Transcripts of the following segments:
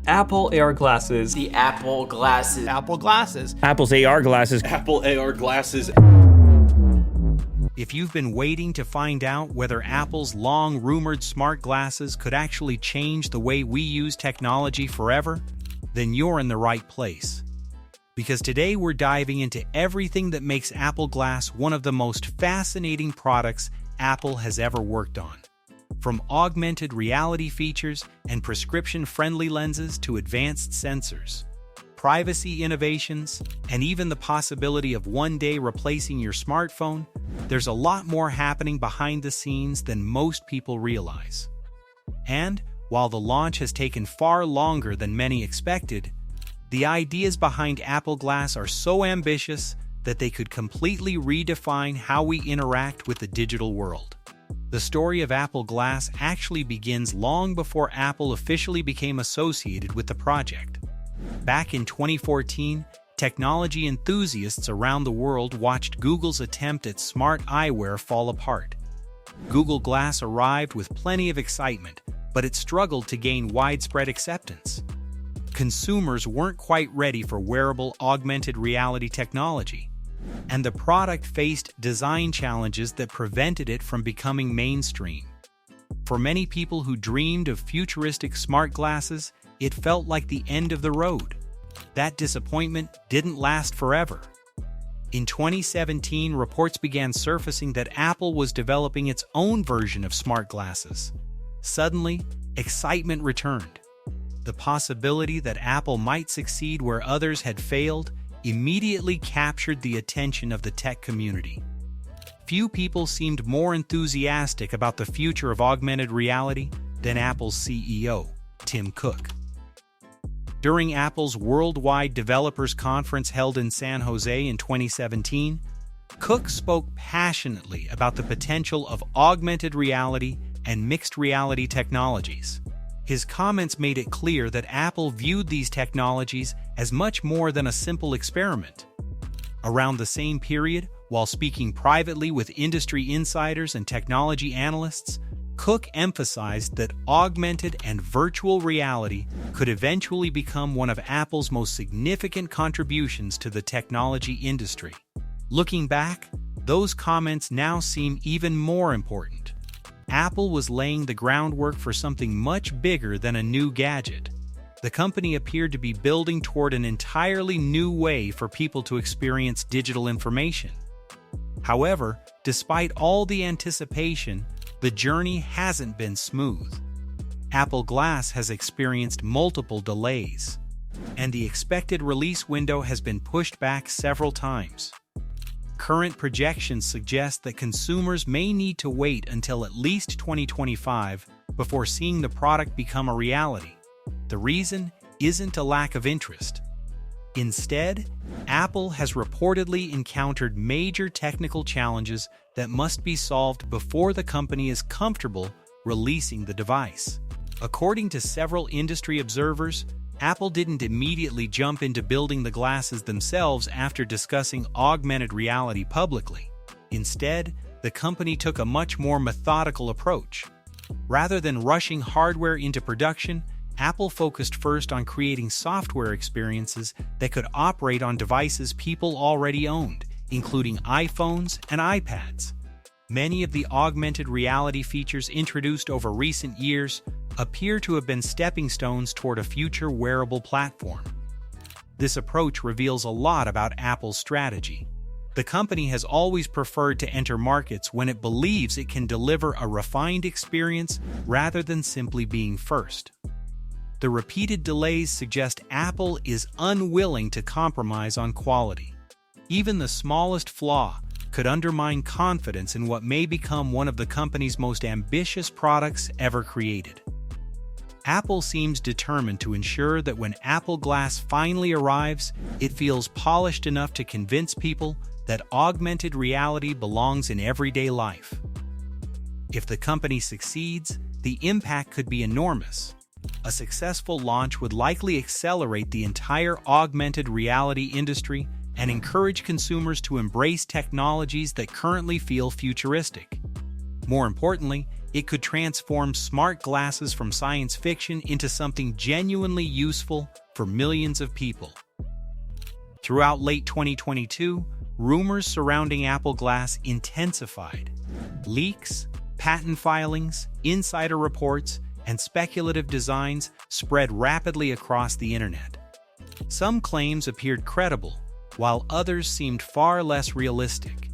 Apple AR glasses. The Apple glasses. Apple glasses. Apple's AR glasses. Apple AR glasses. If you've been waiting to find out whether Apple's long-rumored smart glasses could actually change the way we use technology forever, then you're in the right place. Because today we're diving into everything that makes Apple Glass one of the most fascinating products Apple has ever worked on. From augmented reality features and prescription-friendly lenses to advanced sensors, privacy innovations, and even the possibility of one day replacing your smartphone, there's a lot more happening behind the scenes than most people realize. And while the launch has taken far longer than many expected, the ideas behind Apple Glass are so ambitious that they could completely redefine how we interact with the digital world. The story of Apple Glass actually begins long before Apple officially became associated with the project. Back in 2014, technology enthusiasts around the world watched Google's attempt at smart eyewear fall apart. Google Glass arrived with plenty of excitement, but it struggled to gain widespread acceptance. Consumers weren't quite ready for wearable augmented reality technology, and the product faced design challenges that prevented it from becoming mainstream. For many people who dreamed of futuristic smart glasses, it felt like the end of the road. That disappointment didn't last forever. In 2017, reports began surfacing that Apple was developing its own version of smart glasses. Suddenly, excitement returned. The possibility that Apple might succeed where others had failed immediately captured the attention of the tech community. Few people seemed more enthusiastic about the future of augmented reality than Apple's CEO, Tim Cook. During Apple's Worldwide Developers Conference held in San Jose in 2017, Cook spoke passionately about the potential of augmented reality and mixed reality technologies. His comments made it clear that Apple viewed these technologies as much more than a simple experiment. Around the same period, while speaking privately with industry insiders and technology analysts, Cook emphasized that augmented and virtual reality could eventually become one of Apple's most significant contributions to the technology industry. Looking back, those comments now seem even more important. Apple was laying the groundwork for something much bigger than a new gadget. The company appeared to be building toward an entirely new way for people to experience digital information. However, despite all the anticipation, the journey hasn't been smooth. Apple Glass has experienced multiple delays, and the expected release window has been pushed back several times. Current projections suggest that consumers may need to wait until at least 2025 before seeing the product become a reality. The reason isn't a lack of interest. Instead, Apple has reportedly encountered major technical challenges that must be solved before the company is comfortable releasing the device. According to several industry observers, Apple didn't immediately jump into building the glasses themselves after discussing augmented reality publicly. Instead, the company took a much more methodical approach. Rather than rushing hardware into production, Apple focused first on creating software experiences that could operate on devices people already owned, including iPhones and iPads. Many of the augmented reality features introduced over recent years appear to have been stepping stones toward a future wearable platform. This approach reveals a lot about Apple's strategy. The company has always preferred to enter markets when it believes it can deliver a refined experience rather than simply being first. The repeated delays suggest Apple is unwilling to compromise on quality. Even the smallest flaw could undermine confidence in what may become one of the company's most ambitious products ever created. Apple seems determined to ensure that when Apple Glass finally arrives, it feels polished enough to convince people that augmented reality belongs in everyday life. If the company succeeds, the impact could be enormous. A successful launch would likely accelerate the entire augmented reality industry and encourage consumers to embrace technologies that currently feel futuristic. More importantly, it could transform smart glasses from science fiction into something genuinely useful for millions of people. Throughout late 2022, rumors surrounding Apple Glass intensified. Leaks, patent filings, insider reports, and speculative designs spread rapidly across the internet. Some claims appeared credible, while others seemed far less realistic.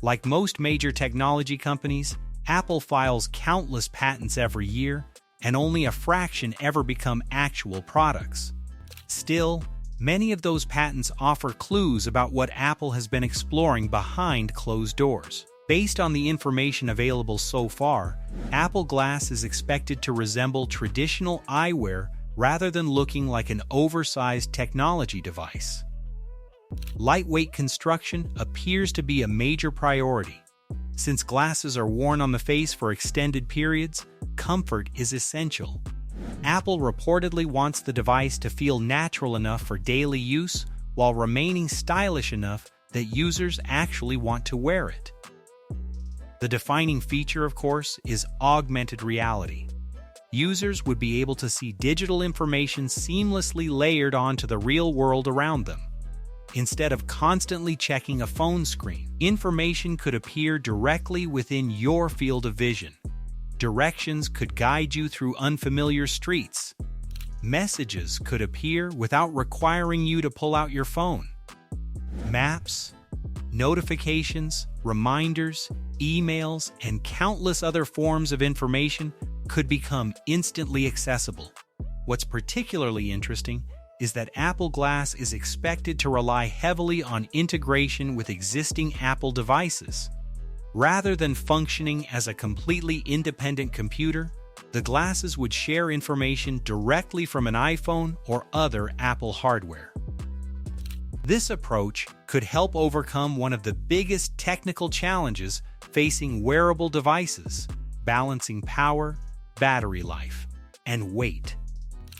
Like most major technology companies, Apple files countless patents every year, and only a fraction ever become actual products. Still, many of those patents offer clues about what Apple has been exploring behind closed doors. Based on the information available so far, Apple Glass is expected to resemble traditional eyewear rather than looking like an oversized technology device. Lightweight construction appears to be a major priority. Since glasses are worn on the face for extended periods, comfort is essential. Apple reportedly wants the device to feel natural enough for daily use while remaining stylish enough that users actually want to wear it. The defining feature, of course, is augmented reality. Users would be able to see digital information seamlessly layered onto the real world around them. Instead of constantly checking a phone screen, information could appear directly within your field of vision. Directions could guide you through unfamiliar streets. Messages could appear without requiring you to pull out your phone. Maps, notifications, reminders, emails, and countless other forms of information could become instantly accessible. What's particularly interesting is that Apple Glass is expected to rely heavily on integration with existing Apple devices. Rather than functioning as a completely independent computer, the glasses would share information directly from an iPhone or other Apple hardware. This approach could help overcome one of the biggest technical challenges facing wearable devices: balancing power, battery life, and weight.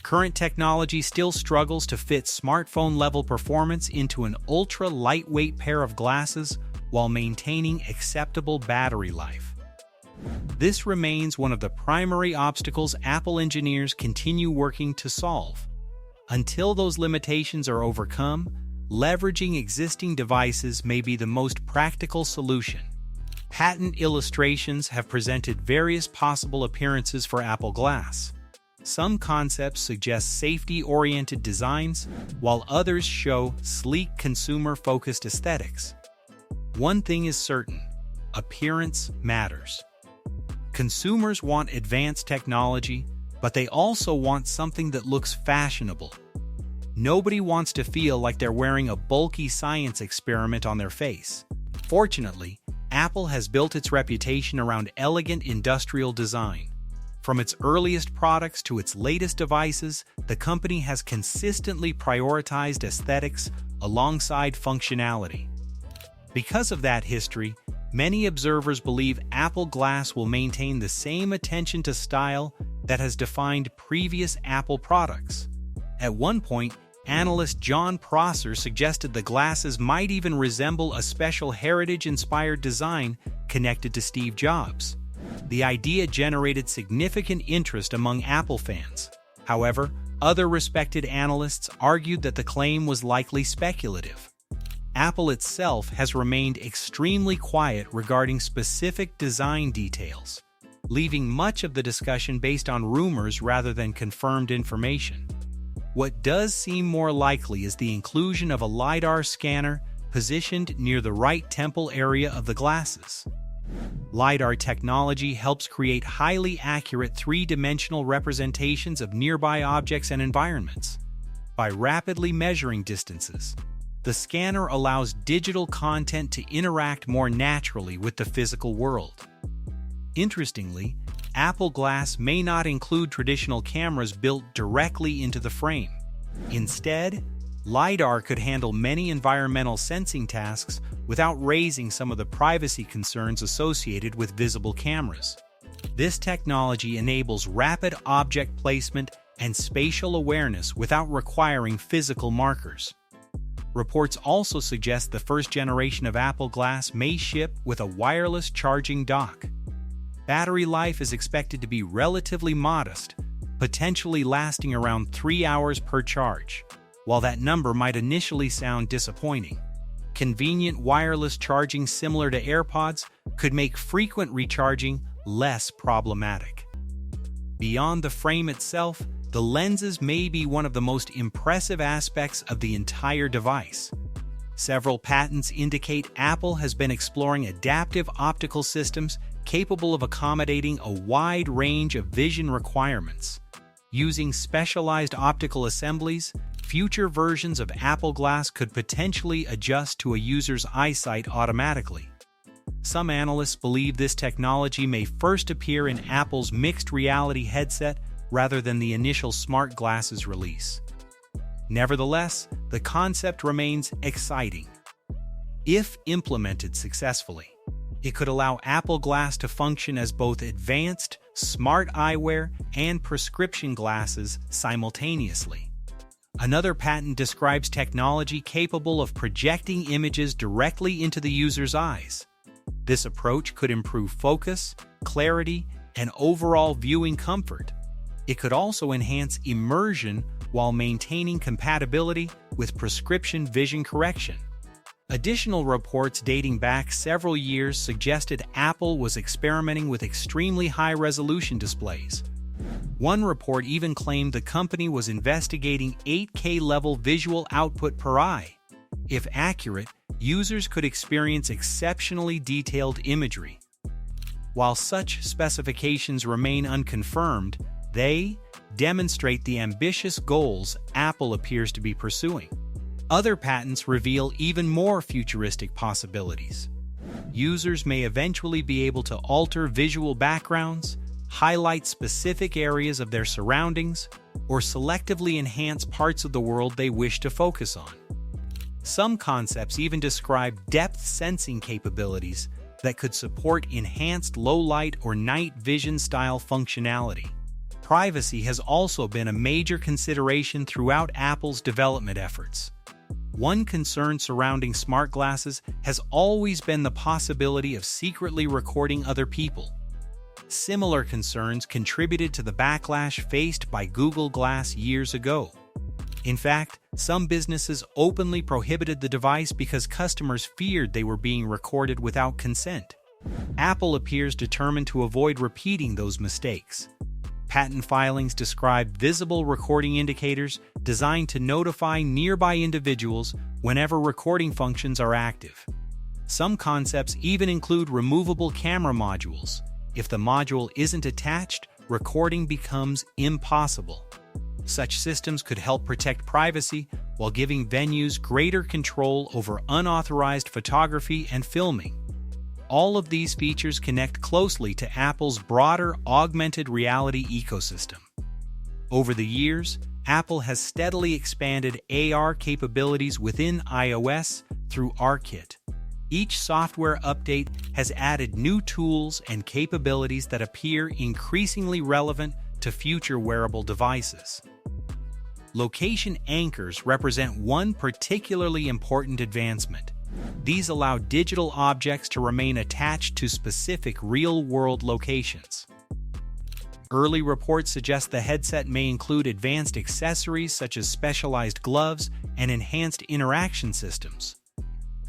Current technology still struggles to fit smartphone-level performance into an ultra-lightweight pair of glasses while maintaining acceptable battery life. This remains one of the primary obstacles Apple engineers continue working to solve. Until those limitations are overcome, leveraging existing devices may be the most practical solution. Patent illustrations have presented various possible appearances for Apple Glass. Some concepts suggest safety-oriented designs, while others show sleek, consumer-focused aesthetics. One thing is certain: appearance matters. Consumers want advanced technology, but they also want something that looks fashionable. Nobody wants to feel like they're wearing a bulky science experiment on their face. Fortunately, Apple has built its reputation around elegant industrial design. From its earliest products to its latest devices, the company has consistently prioritized aesthetics alongside functionality. Because of that history, many observers believe Apple Glass will maintain the same attention to style that has defined previous Apple products. At one point, analyst John Prosser suggested the glasses might even resemble a special heritage-inspired design connected to Steve Jobs. The idea generated significant interest among Apple fans. However, other respected analysts argued that the claim was likely speculative. Apple itself has remained extremely quiet regarding specific design details, leaving much of the discussion based on rumors rather than confirmed information. What does seem more likely is the inclusion of a LiDAR scanner positioned near the right temple area of the glasses. LiDAR technology helps create highly accurate three-dimensional representations of nearby objects and environments. By rapidly measuring distances, the scanner allows digital content to interact more naturally with the physical world. Interestingly, Apple Glass may not include traditional cameras built directly into the frame. Instead, LiDAR could handle many environmental sensing tasks without raising some of the privacy concerns associated with visible cameras. This technology enables rapid object placement and spatial awareness without requiring physical markers. Reports also suggest the first generation of Apple Glass may ship with a wireless charging dock. Battery life is expected to be relatively modest, potentially lasting around 3 hours per charge. While that number might initially sound disappointing, convenient wireless charging similar to AirPods could make frequent recharging less problematic. Beyond the frame itself, the lenses may be one of the most impressive aspects of the entire device. Several patents indicate Apple has been exploring adaptive optical systems capable of accommodating a wide range of vision requirements. Using specialized optical assemblies, future versions of Apple Glass could potentially adjust to a user's eyesight automatically. Some analysts believe this technology may first appear in Apple's mixed reality headset rather than the initial smart glasses release. Nevertheless, the concept remains exciting. If implemented successfully, it could allow Apple Glass to function as both advanced, smart eyewear and prescription glasses simultaneously. Another patent describes technology capable of projecting images directly into the user's eyes. This approach could improve focus, clarity, and overall viewing comfort. It could also enhance immersion while maintaining compatibility with prescription vision correction. Additional reports dating back several years suggested Apple was experimenting with extremely high-resolution displays. One report even claimed the company was investigating 8K-level visual output per eye. If accurate, users could experience exceptionally detailed imagery. While such specifications remain unconfirmed, they demonstrate the ambitious goals Apple appears to be pursuing. Other patents reveal even more futuristic possibilities. Users may eventually be able to alter visual backgrounds, highlight specific areas of their surroundings, or selectively enhance parts of the world they wish to focus on. Some concepts even describe depth sensing capabilities that could support enhanced low-light or night vision style functionality. Privacy has also been a major consideration throughout Apple's development efforts. One concern surrounding smart glasses has always been the possibility of secretly recording other people. Similar concerns contributed to the backlash faced by Google Glass years ago. In fact, some businesses openly prohibited the device because customers feared they were being recorded without consent. Apple appears determined to avoid repeating those mistakes. Patent filings describe visible recording indicators designed to notify nearby individuals whenever recording functions are active. Some concepts even include removable camera modules. If the module isn't attached, recording becomes impossible. Such systems could help protect privacy while giving venues greater control over unauthorized photography and filming. All of these features connect closely to Apple's broader augmented reality ecosystem. Over the years, Apple has steadily expanded AR capabilities within iOS through ARKit. Each software update has added new tools and capabilities that appear increasingly relevant to future wearable devices. Location anchors represent one particularly important advancement. These allow digital objects to remain attached to specific real-world locations. Early reports suggest the headset may include advanced accessories such as specialized gloves and enhanced interaction systems.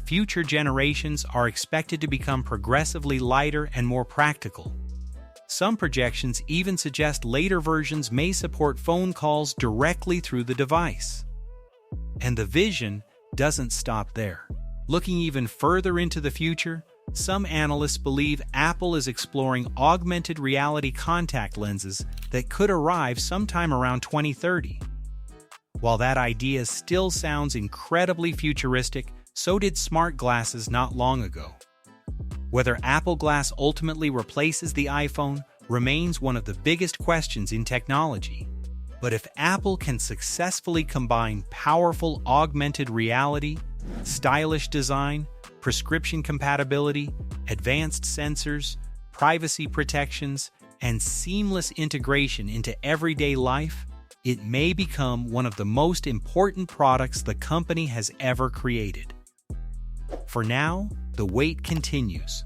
Future generations are expected to become progressively lighter and more practical. Some projections even suggest later versions may support phone calls directly through the device. And the vision doesn't stop there. Looking even further into the future, some analysts believe Apple is exploring augmented reality contact lenses that could arrive sometime around 2030. While that idea still sounds incredibly futuristic, so did smart glasses not long ago. Whether Apple Glass ultimately replaces the iPhone remains one of the biggest questions in technology. But if Apple can successfully combine powerful augmented reality, stylish design, prescription compatibility, advanced sensors, privacy protections, and seamless integration into everyday life, it may become one of the most important products the company has ever created. For now, the wait continues.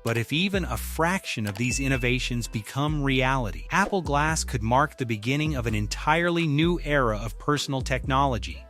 But if even a fraction of these innovations become reality, Apple Glass could mark the beginning of an entirely new era of personal technology.